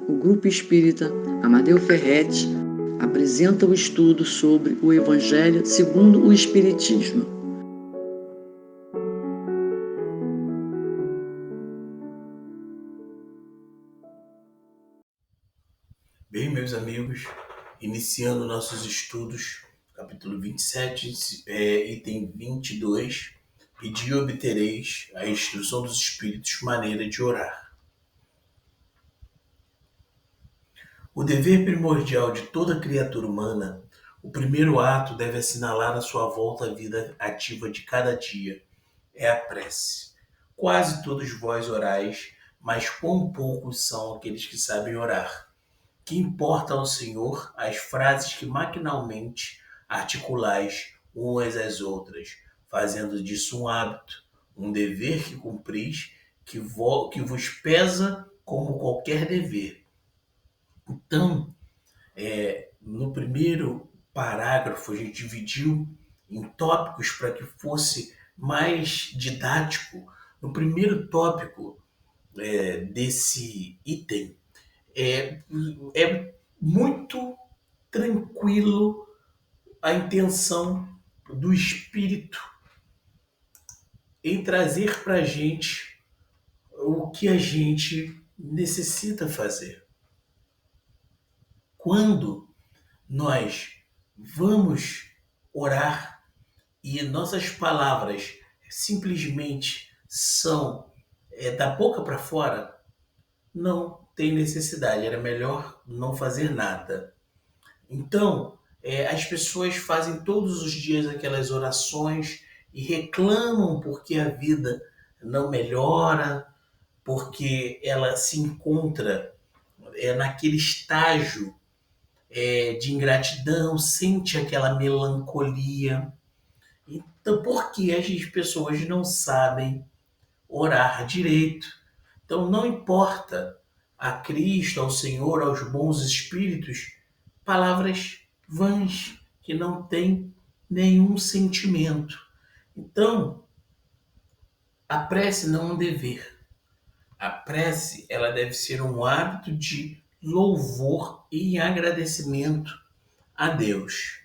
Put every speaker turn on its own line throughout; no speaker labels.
o Grupo Espírita Amadeu Ferretti apresenta o estudo sobre o Evangelho segundo o Espiritismo.
Bem, meus amigos, iniciando nossos estudos, capítulo 27, item 22, pedi e obtereis a instrução dos Espíritos, maneira de orar. O dever primordial de toda criatura humana, o primeiro ato deve assinalar a sua volta à vida ativa de cada dia, é a prece. Quase todos vós orais, mas quão poucos são aqueles que sabem orar. Que importa ao Senhor as frases que maquinalmente articulais umas às outras, fazendo disso um hábito, um dever que cumpris, que vos pesa como qualquer dever. Então, no primeiro parágrafo, a gente dividiu em tópicos para que fosse mais didático. No primeiro tópico desse item, é muito tranquilo a intenção do Espírito em trazer para a gente o que a gente necessita fazer. Quando nós vamos orar e nossas palavras simplesmente são da boca para fora, não tem necessidade, era melhor não fazer nada. Então, as pessoas fazem todos os dias aquelas orações e reclamam porque a vida não melhora, porque ela se encontra naquele estágio de ingratidão, sente aquela melancolia. Então, por que as pessoas não sabem orar direito? Então, não importa a Cristo, ao Senhor, aos bons espíritos, palavras vãs, que não têm nenhum sentimento. Então, a prece não é um dever. A prece, ela deve ser um hábito de louvor e agradecimento a Deus.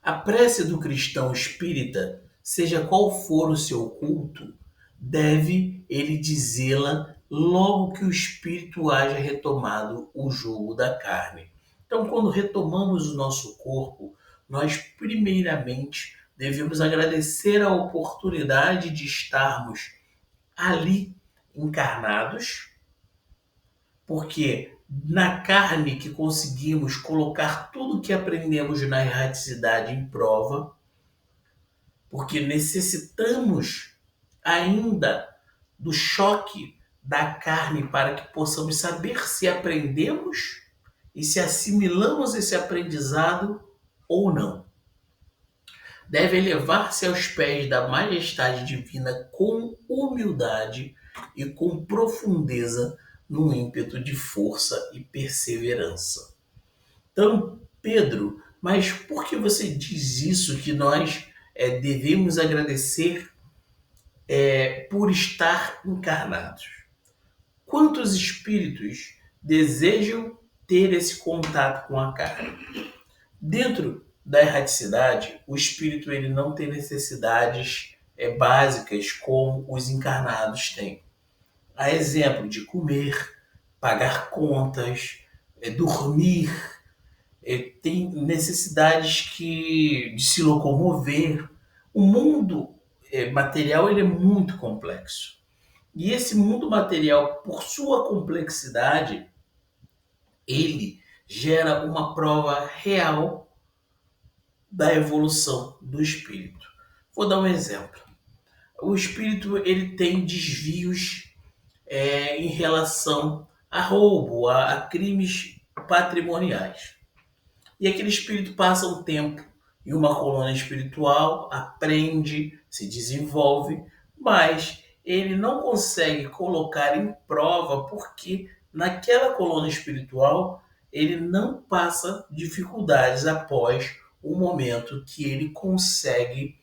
A prece do cristão espírita, seja qual for o seu culto, deve ele dizê-la logo que o espírito haja retomado o jugo da carne. Então, quando retomamos o nosso corpo, nós primeiramente devemos agradecer a oportunidade de estarmos ali encarnados, porque na carne que conseguimos colocar tudo que aprendemos na erraticidade em prova, porque necessitamos ainda do choque da carne para que possamos saber se aprendemos e se assimilamos esse aprendizado ou não. Deve elevar-se aos pés da majestade divina com humildade e com profundeza, num ímpeto de força e perseverança. Então, Pedro, mas por que você diz isso, que nós devemos agradecer por estar encarnados? Quantos espíritos desejam ter esse contato com a carne? Dentro da erraticidade, o espírito ele não tem necessidades básicas como os encarnados têm. A exemplo de comer, pagar contas, dormir, tem necessidades de se locomover. O mundo material ele é muito complexo. E esse mundo material, por sua complexidade, ele gera uma prova real da evolução do espírito. Vou dar um exemplo. O espírito ele tem desvios em relação a roubo, a crimes patrimoniais. E aquele espírito passa um tempo em uma colônia espiritual, aprende, se desenvolve, mas ele não consegue colocar em prova porque naquela colônia espiritual ele não passa dificuldades após o momento que ele consegue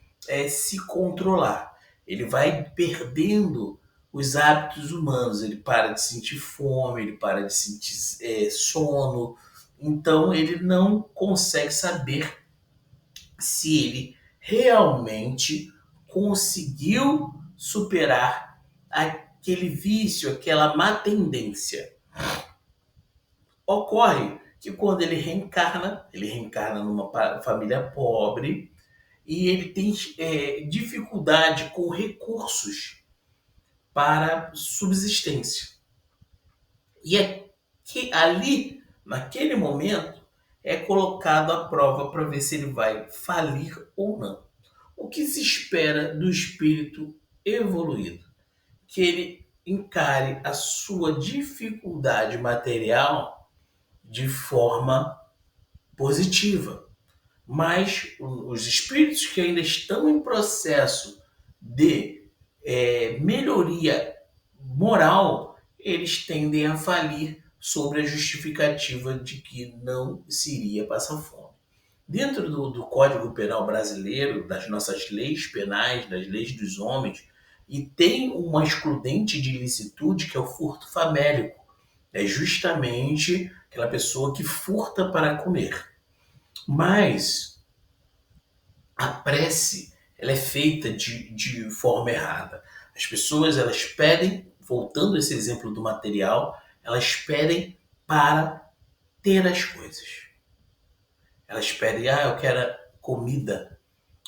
se controlar. Ele vai perdendo os hábitos humanos. Ele para de sentir fome, ele para de sentir sono. Então, ele não consegue saber se ele realmente conseguiu superar aquele vício, aquela má tendência. Ocorre que quando ele reencarna numa família pobre e ele tem dificuldade com recursos para subsistência. E é que ali, naquele momento, é colocado à prova para ver se ele vai falir ou não. O que se espera do espírito evoluído? Que ele encare a sua dificuldade material de forma positiva. Mas os espíritos que ainda estão em processo de melhoria moral, eles tendem a falir sobre a justificativa de que não se iria passar fome. Dentro do Código Penal brasileiro, das nossas leis penais, das leis dos homens, e tem uma excludente de ilicitude que é o furto famélico. É justamente aquela pessoa que furta para comer. Mas a prece, ela é feita de forma errada. As pessoas, elas pedem, voltando a esse exemplo do material, elas pedem para ter as coisas. Elas pedem, eu quero comida,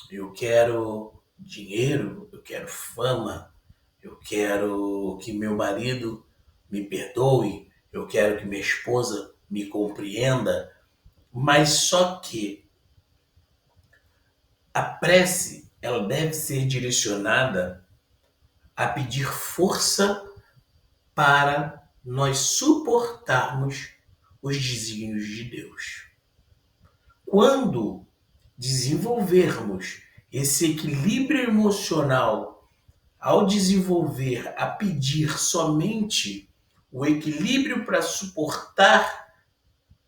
eu quero dinheiro, eu quero fama, eu quero que meu marido me perdoe, eu quero que minha esposa me compreenda, mas só que a prece, ela deve ser direcionada a pedir força para nós suportarmos os desígnios de Deus. Quando desenvolvermos esse equilíbrio emocional, ao desenvolver, a pedir somente o equilíbrio para suportar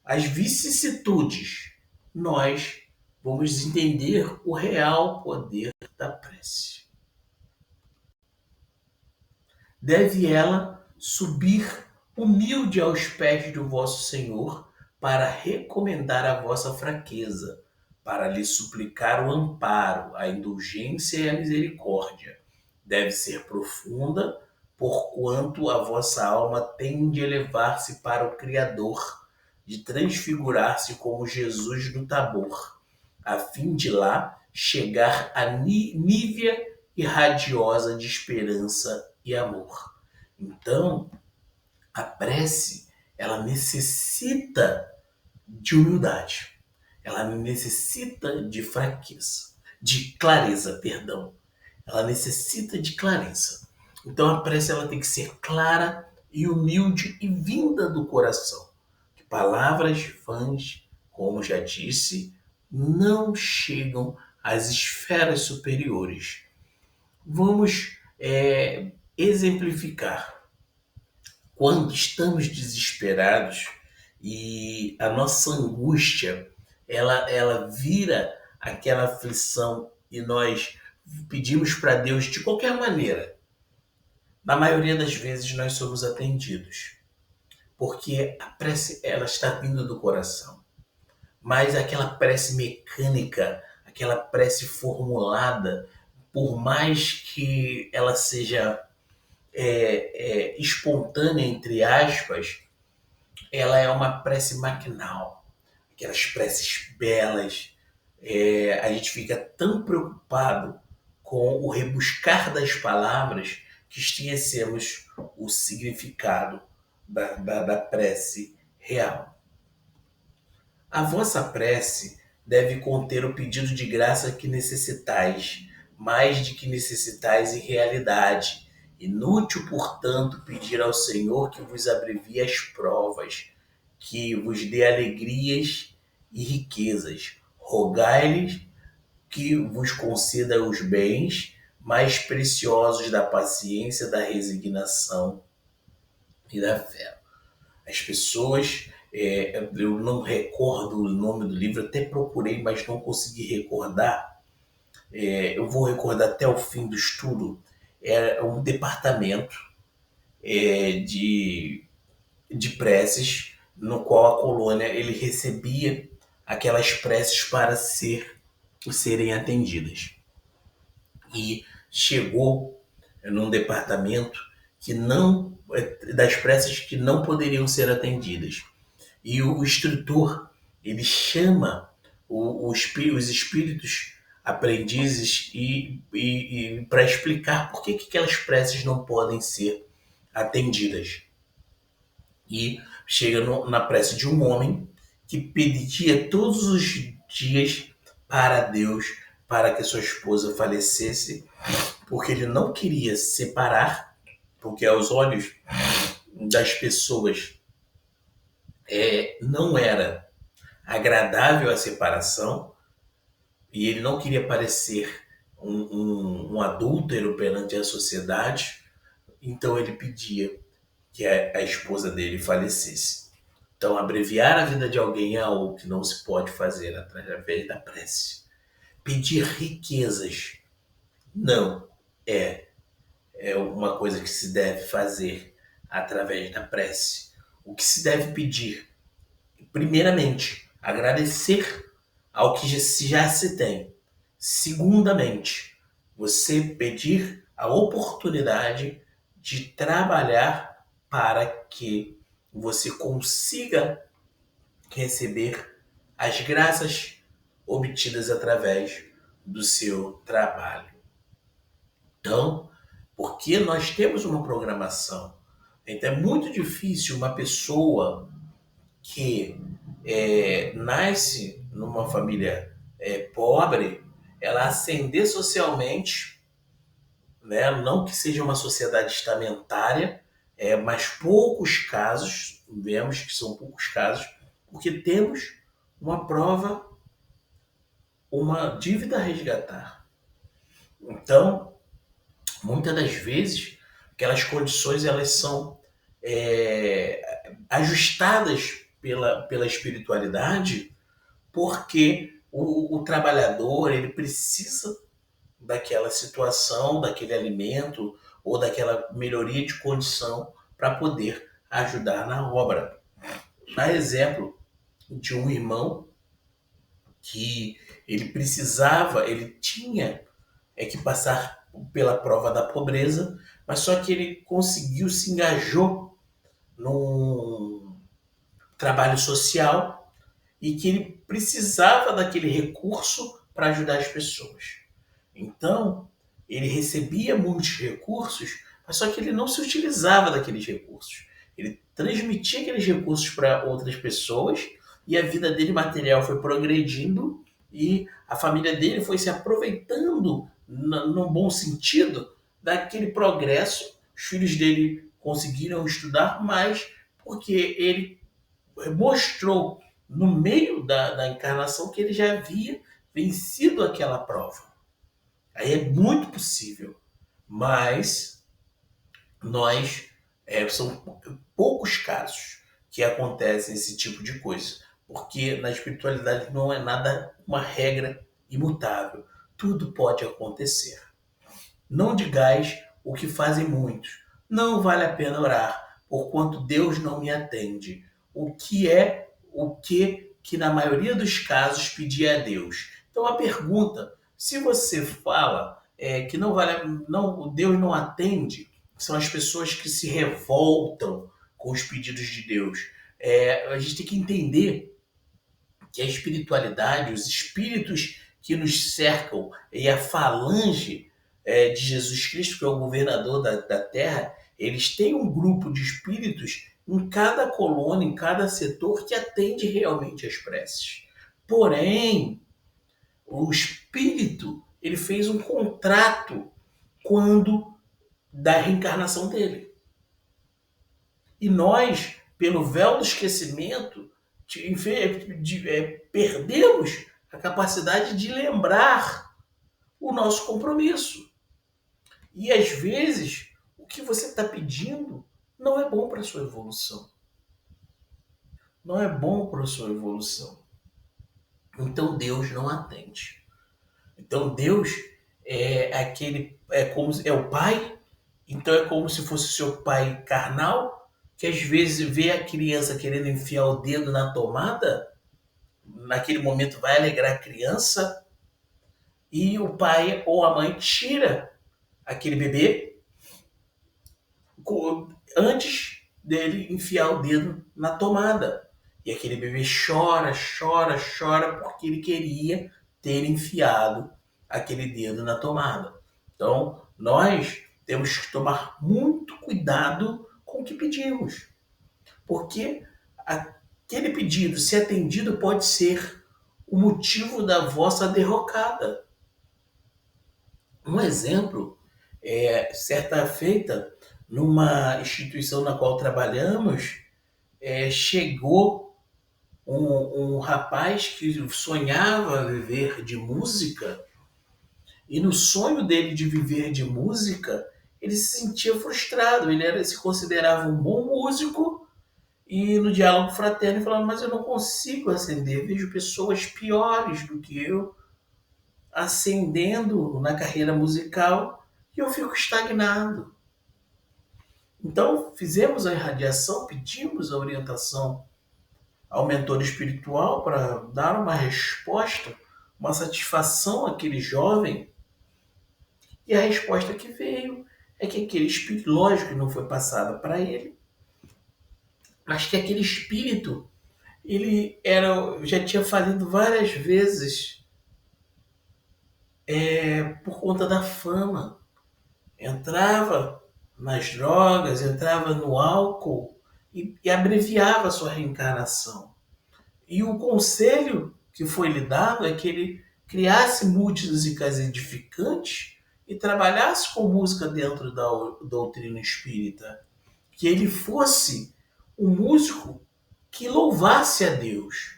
as vicissitudes, nós vamos entender o real poder da prece. Deve ela subir humilde aos pés do vosso Senhor para recomendar a vossa fraqueza, para lhe suplicar o amparo, a indulgência e a misericórdia. Deve ser profunda, porquanto a vossa alma tende a elevar-se para o Criador, de transfigurar-se como Jesus no Tabor, a fim de lá chegar à nívea e radiosa de esperança e amor. Então, a prece, ela necessita de humildade. Ela necessita de fraqueza, de clareza, perdão. Ela necessita de clareza. Então a prece, ela tem que ser clara e humilde e vinda do coração. Que palavras vãs, como já disse, não chegam às esferas superiores. Vamos exemplificar. Quando estamos desesperados e a nossa angústia, ela vira aquela aflição e nós pedimos para Deus de qualquer maneira, na maioria das vezes nós somos atendidos, porque a prece, ela está vindo do coração. Mas aquela prece mecânica, aquela prece formulada, por mais que ela seja espontânea, entre aspas, ela é uma prece maquinal. Aquelas preces belas. A gente fica tão preocupado com o rebuscar das palavras que esquecemos o significado da prece real. A vossa prece deve conter o pedido de graça que necessitais, mais de que necessitais em realidade. Inútil, portanto, pedir ao Senhor que vos abrevie as provas, que vos dê alegrias e riquezas. Rogai-lhes que vos conceda os bens mais preciosos da paciência, da resignação e da fé. As pessoas, eu não recordo o nome do livro, até procurei, mas não consegui recordar. Eu vou recordar até o fim do estudo. É um departamento de preces, no qual a colônia ele recebia aquelas preces para serem atendidas. E chegou num departamento que não das preces que não poderiam ser atendidas. E o instrutor ele chama os espíritos aprendizes e para explicar por que aquelas preces não podem ser atendidas. E chega na prece de um homem que pedia todos os dias para Deus para que sua esposa falecesse, porque ele não queria se separar, porque aos olhos das pessoas não era agradável a separação, e ele não queria parecer um adúltero perante a sociedade, então ele pedia que a esposa dele falecesse. Então, abreviar a vida de alguém é algo que não se pode fazer através da prece. Pedir riquezas não é uma coisa que se deve fazer através da prece. O que se deve pedir, primeiramente, agradecer ao que já se tem. Segundamente, você pedir a oportunidade de trabalhar para que você consiga receber as graças obtidas através do seu trabalho. Então, porque nós temos uma programação, então é muito difícil uma pessoa que nasce numa família pobre, ela ascender socialmente, né? Não que seja uma sociedade estamentária, mas poucos casos, vemos que são poucos casos, porque temos uma prova, uma dívida a resgatar. Então, muitas das vezes, aquelas condições elas são ajustadas pela espiritualidade, porque o trabalhador ele precisa daquela situação, daquele alimento ou daquela melhoria de condição para poder ajudar na obra. Dá exemplo de um irmão que ele tinha que passar pela prova da pobreza, mas só que ele conseguiu, se engajou num trabalho social e que ele precisava daquele recurso para ajudar as pessoas. Então, ele recebia muitos recursos, mas só que ele não se utilizava daqueles recursos. Ele transmitia aqueles recursos para outras pessoas e a vida dele material foi progredindo e a família dele foi se aproveitando, no bom sentido, daquele progresso. Os filhos dele conseguiram estudar mais porque ele mostrou no meio da encarnação que ele já havia vencido aquela prova. Aí é muito possível, mas são poucos casos que acontecem esse tipo de coisa, porque na espiritualidade não é nada uma regra imutável, tudo pode acontecer. Não digais o que fazem muitos, não vale a pena orar, porquanto Deus não me atende. O que na maioria dos casos pedir a Deus. Então a pergunta, se você fala que não vale, não, Deus não atende, são as pessoas que se revoltam com os pedidos de Deus. A gente tem que entender que a espiritualidade, os espíritos que nos cercam e a falange de Jesus Cristo, que é o governador da Terra, eles têm um grupo de espíritos em cada colônia, em cada setor, que atende realmente às preces. Porém, o espírito ele fez um contrato quando da reencarnação dele. E nós, pelo véu do esquecimento, perdemos a capacidade de lembrar o nosso compromisso. E às vezes, o que você está pedindo não é bom para a sua evolução. Não é bom para a sua evolução. Então Deus não atende. Então Deus é o Pai Então é como se fosse seu pai carnal, que às vezes vê a criança querendo enfiar o dedo na tomada, naquele momento vai alegrar a criança, e o pai ou a mãe tira aquele bebê antes dele enfiar o dedo na tomada. E aquele bebê chora, chora, chora, porque ele queria ter enfiado aquele dedo na tomada. Então, nós temos que tomar muito cuidado com o que pedimos, porque aquele pedido, se atendido, pode ser o motivo da vossa derrocada. Um exemplo, certa feita, numa instituição na qual trabalhamos, chegou um rapaz que sonhava viver de música, e no sonho dele de viver de música, ele se sentia frustrado. Se considerava um bom músico, e no diálogo fraterno ele falava: mas eu não consigo ascender, vejo pessoas piores do que eu ascendendo na carreira musical e eu fico estagnado. Então, fizemos a irradiação, pedimos a orientação ao mentor espiritual para dar uma resposta, uma satisfação àquele jovem, e a resposta que veio é que aquele espírito, lógico que não foi passada para ele, mas que aquele espírito, já tinha falido várias vezes por conta da fama. Entrava nas drogas, entrava no álcool e abreviava a sua reencarnação. E o conselho que foi lhe dado é que ele criasse músicas edificantes e trabalhasse com música dentro da doutrina espírita. Que ele fosse um músico que louvasse a Deus.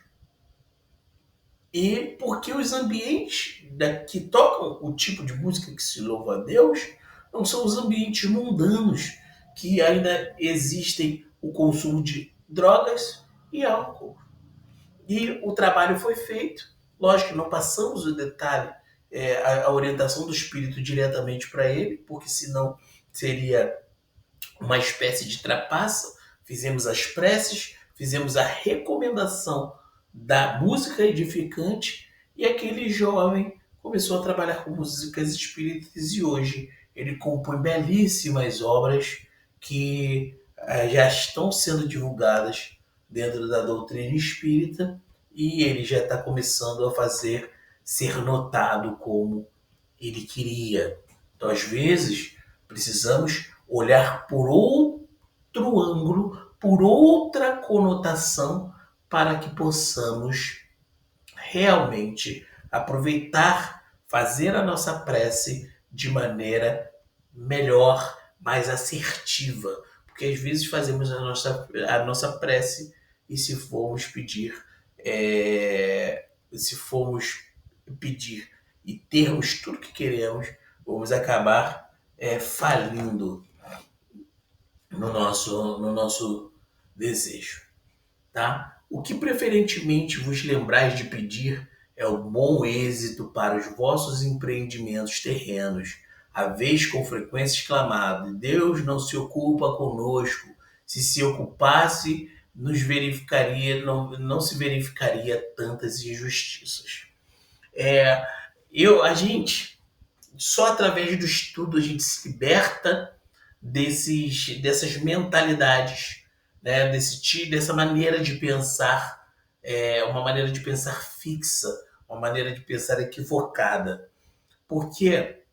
E porque os ambientes que tocam o tipo de música que se louva a Deus não são os ambientes mundanos, que ainda existem o consumo de drogas e álcool. E o trabalho foi feito. Lógico que não passamos o detalhe, a orientação do espírito diretamente para ele, porque senão seria uma espécie de trapaça. Fizemos as preces, fizemos a recomendação da música edificante, e aquele jovem começou a trabalhar com músicas espíritas, e hoje ele compõe belíssimas obras que já estão sendo divulgadas dentro da doutrina espírita, e ele já está começando a fazer ser notado como ele queria. Então, às vezes, precisamos olhar por outro ângulo, por outra conotação, para que possamos realmente aproveitar, fazer a nossa prece de maneira melhor, mais assertiva. Porque às vezes fazemos a nossa prece, e se formos pedir e termos tudo que queremos, vamos acabar falindo no nosso desejo, tá? O que preferentemente vos lembrais de pedir é o bom êxito para os vossos empreendimentos terrenos. Haveis com frequência exclamado: Deus não se ocupa conosco. Se ocupasse, não se verificaria tantas injustiças. A gente, só através do estudo, a gente se liberta dessas mentalidades, né? Dessa maneira de pensar, uma maneira de pensar fixa, uma maneira de pensar equivocada. Porque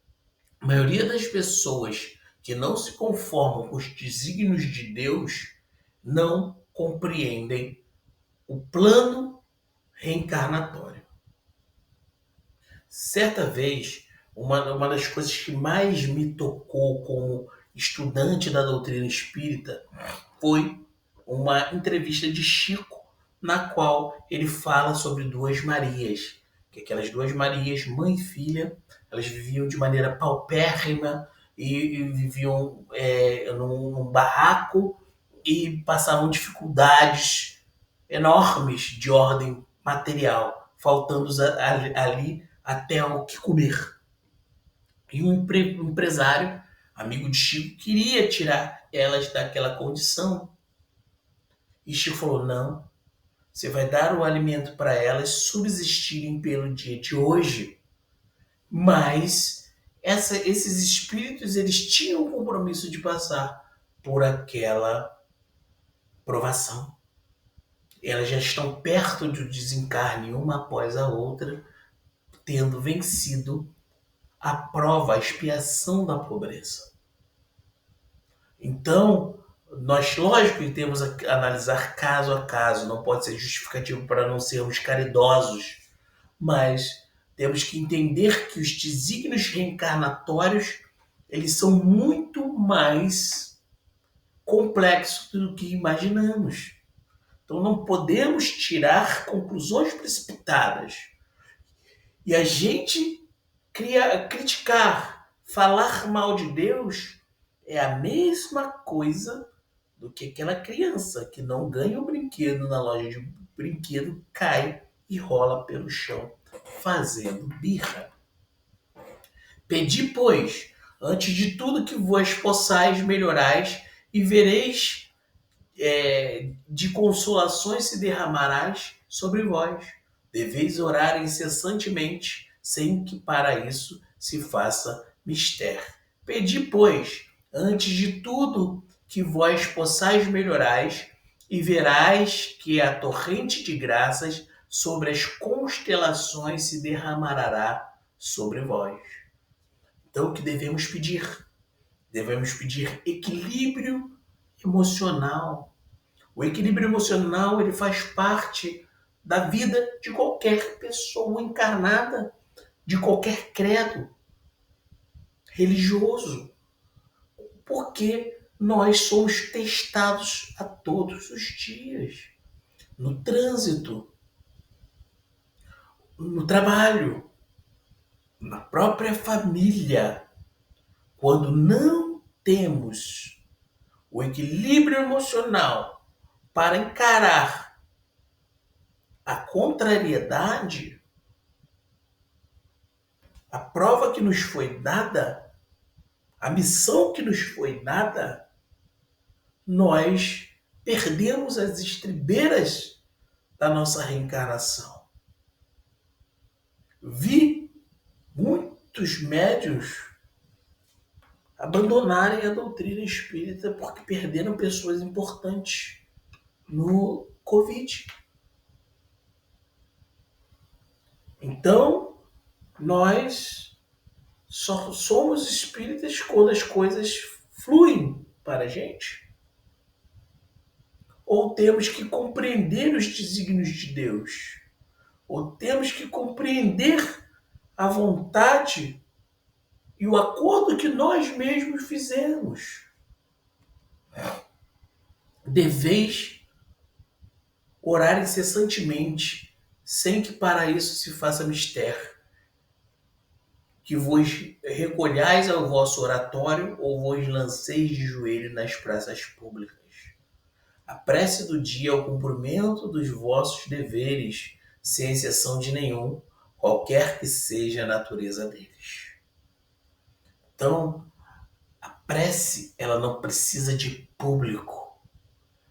a maioria das pessoas que não se conformam com os desígnios de Deus não compreendem o plano reencarnatório. Certa vez, uma das coisas que mais me tocou como estudante da doutrina espírita foi uma entrevista de Chico, na qual ele fala sobre duas Marias, que aquelas duas Marias, mãe e filha, elas viviam de maneira paupérrima e viviam num barraco e passavam dificuldades enormes de ordem material, faltando ali até o que comer. E um empresário amigo de Chico queria tirar elas daquela condição. E Chico falou: não, você vai dar o alimento para elas subsistirem pelo dia de hoje. Mas esses espíritos, eles tinham o compromisso de passar por aquela provação. Elas já estão perto do desencarne, uma após a outra, tendo vencido a prova, a expiação da pobreza. Então, nós, lógico que temos que analisar caso a caso, não pode ser justificativo para não sermos caridosos, mas temos que entender que os desígnios reencarnatórios, eles são muito mais complexos do que imaginamos. Então não podemos tirar conclusões precipitadas. E a gente criticar, falar mal de Deus é a mesma coisa do que aquela criança que não ganha o brinquedo na loja de brinquedo, cai e rola pelo chão, fazendo birra. Pedi, pois, antes de tudo que vos possais melhorais e vereis de consolações se derramarás sobre vós. Deveis orar incessantemente, sem que para isso se faça mister. Pedi, pois, antes de tudo que vós possais melhorais, e verás que a torrente de graças sobre as constelações se derramará sobre vós. Então, o que devemos pedir? Devemos pedir equilíbrio emocional. O equilíbrio emocional, ele faz parte da vida de qualquer pessoa encarnada, de qualquer credo religioso, porque nós somos testados a todos os dias, no trânsito, no trabalho, na própria família. Quando não temos o equilíbrio emocional para encarar a contrariedade, a prova que nos foi dada, a missão que nos foi dada, nós perdemos as estribeiras da nossa reencarnação. Vi muitos médiuns abandonarem a doutrina espírita porque perderam pessoas importantes no Covid. Então, nós só somos espíritas quando as coisas fluem para a gente. Ou temos que compreender os desígnios de Deus. Ou temos que compreender a vontade e o acordo que nós mesmos fizemos. Deveis orar incessantemente, sem que para isso se faça mistério. Que vos recolhais ao vosso oratório ou vos lanceis de joelho nas praças públicas. A prece do dia é o cumprimento dos vossos deveres, sem exceção de nenhum, qualquer que seja a natureza deles. Então, a prece, ela não precisa de público.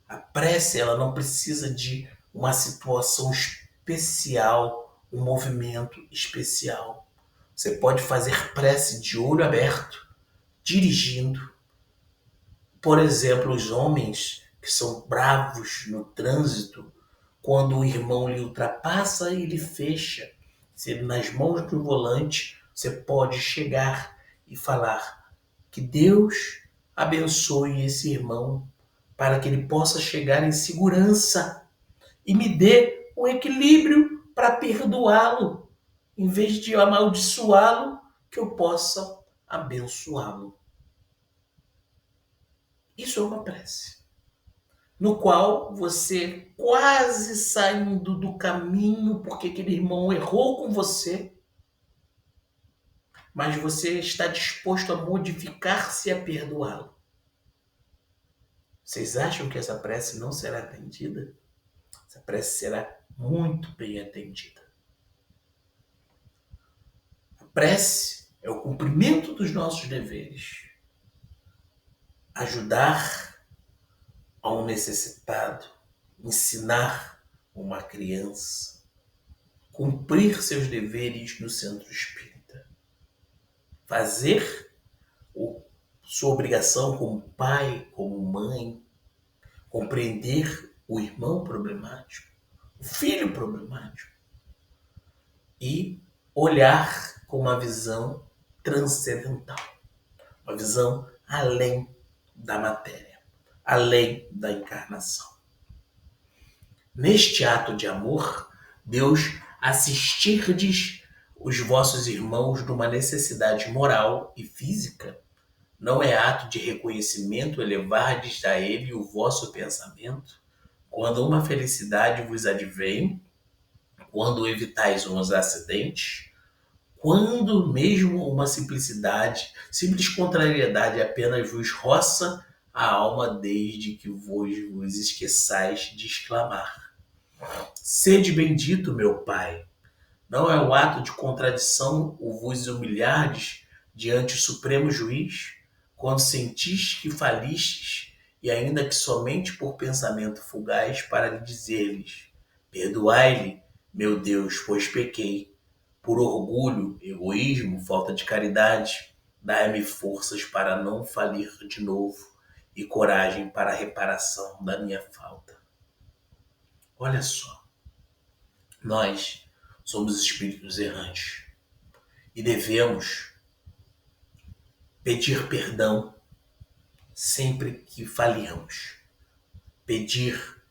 A prece, ela não precisa de uma situação especial, um movimento especial. Você pode fazer prece de olho aberto, dirigindo. Por exemplo, os homens que são bravos no trânsito, quando o irmão lhe ultrapassa e lhe fecha, se ele nas mãos do volante, você pode chegar e falar que Deus abençoe esse irmão para que ele possa chegar em segurança e me dê um equilíbrio para perdoá-lo, em vez de amaldiçoá-lo, que eu possa abençoá-lo. Isso é uma prece, no qual você, quase saindo do caminho, porque aquele irmão errou com você, mas você está disposto a modificar-se e a perdoá-lo. Vocês acham que essa prece não será atendida? Essa prece será muito bem atendida. A prece é o cumprimento dos nossos deveres. ajudar a um necessitado, ensinar uma criança, cumprir seus deveres no centro espírita, fazer sua obrigação como pai, como mãe, compreender o irmão problemático, o filho problemático e olhar com uma visão transcendental, uma visão além da matéria, além da encarnação. Neste ato de amor, Deus assistirdes os vossos irmãos numa necessidade moral e física, não é ato de reconhecimento elevardes a ele o vosso pensamento, quando uma felicidade vos advém, quando evitais uns acidentes, quando mesmo uma simples contrariedade apenas vos roça a alma desde que vos esqueçais de exclamar: Sede bendito, meu Pai. Não é o ato de contradição o vos humilhardes diante o Supremo Juiz, quando sentis que falistes, e ainda que somente por pensamento fugaz, para lhe dizer-lhes: perdoai-lhe, meu Deus, pois pequei. Por orgulho, egoísmo, falta de caridade, dai-me forças para não falir de novo e coragem para a reparação da minha falta. Olha só, nós somos espíritos errantes e devemos pedir perdão sempre que falhamos, pedir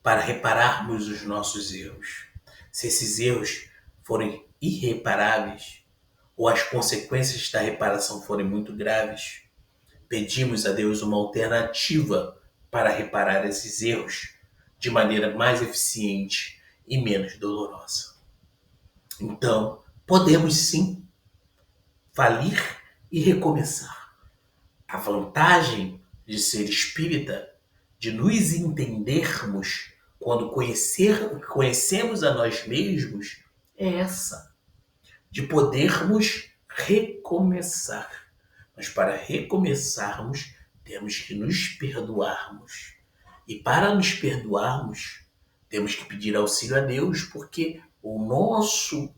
para repararmos os nossos erros. Se esses erros forem irreparáveis ou as consequências da reparação forem muito graves, pedimos a Deus uma alternativa para reparar esses erros de maneira mais eficiente e menos dolorosa. Então, podemos sim falir e recomeçar. A vantagem de ser espírita, de nos entendermos quando conhecemos a nós mesmos, é essa, de podermos recomeçar. Mas para recomeçarmos, temos que nos perdoarmos. E para nos perdoarmos, temos que pedir auxílio a Deus, porque o nosso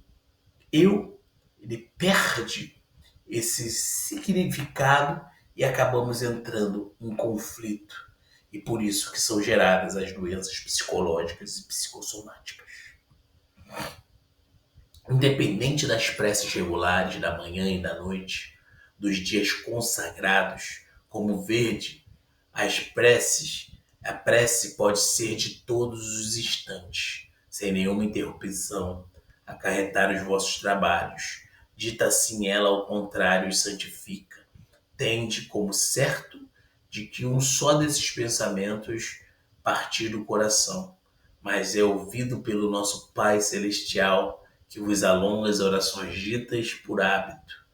eu, ele perde esse significado e acabamos entrando em conflito. E por isso que são geradas as doenças psicológicas e psicossomáticas. Independente das preces regulares da manhã e da noite, dos dias consagrados, como verde, a prece pode ser de todos os instantes, sem nenhuma interrupção, acarretar os vossos trabalhos. Dita assim ela ao contrário e santifica. Tende como certo de que um só desses pensamentos partir do coração, mas é ouvido pelo nosso Pai Celestial, que vos alonga as orações ditas por hábito,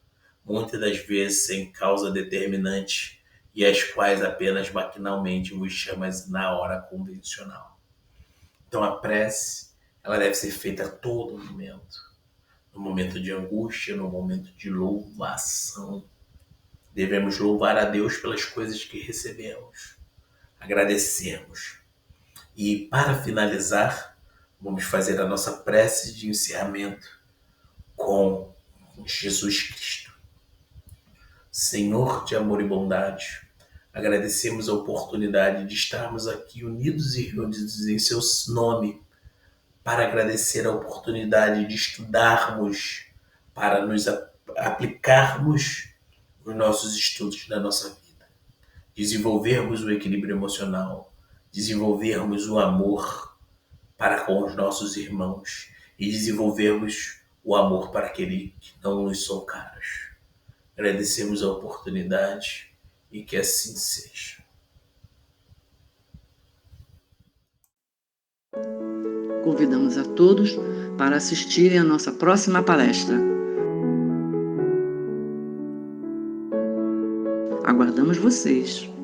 muitas das vezes sem causa determinante, e as quais apenas maquinalmente vos chamas na hora convencional. Então a prece, ela deve ser feita a todo momento. No momento de angústia, no momento de louvação. Devemos louvar a Deus pelas coisas que recebemos, agradecermos. E para finalizar, vamos fazer a nossa prece de encerramento com Jesus Cristo. Senhor de amor e bondade, agradecemos a oportunidade de estarmos aqui unidos e reunidos em seu nome, para agradecer a oportunidade de estudarmos, para nos aplicarmos nos nossos estudos da nossa vida, desenvolvermos o equilíbrio emocional, desenvolvermos o amor para com os nossos irmãos e desenvolvermos o amor para aqueles que não nos são caros. Agradecemos a oportunidade e que assim seja.
Convidamos a todos para assistirem à nossa próxima palestra. Aguardamos vocês!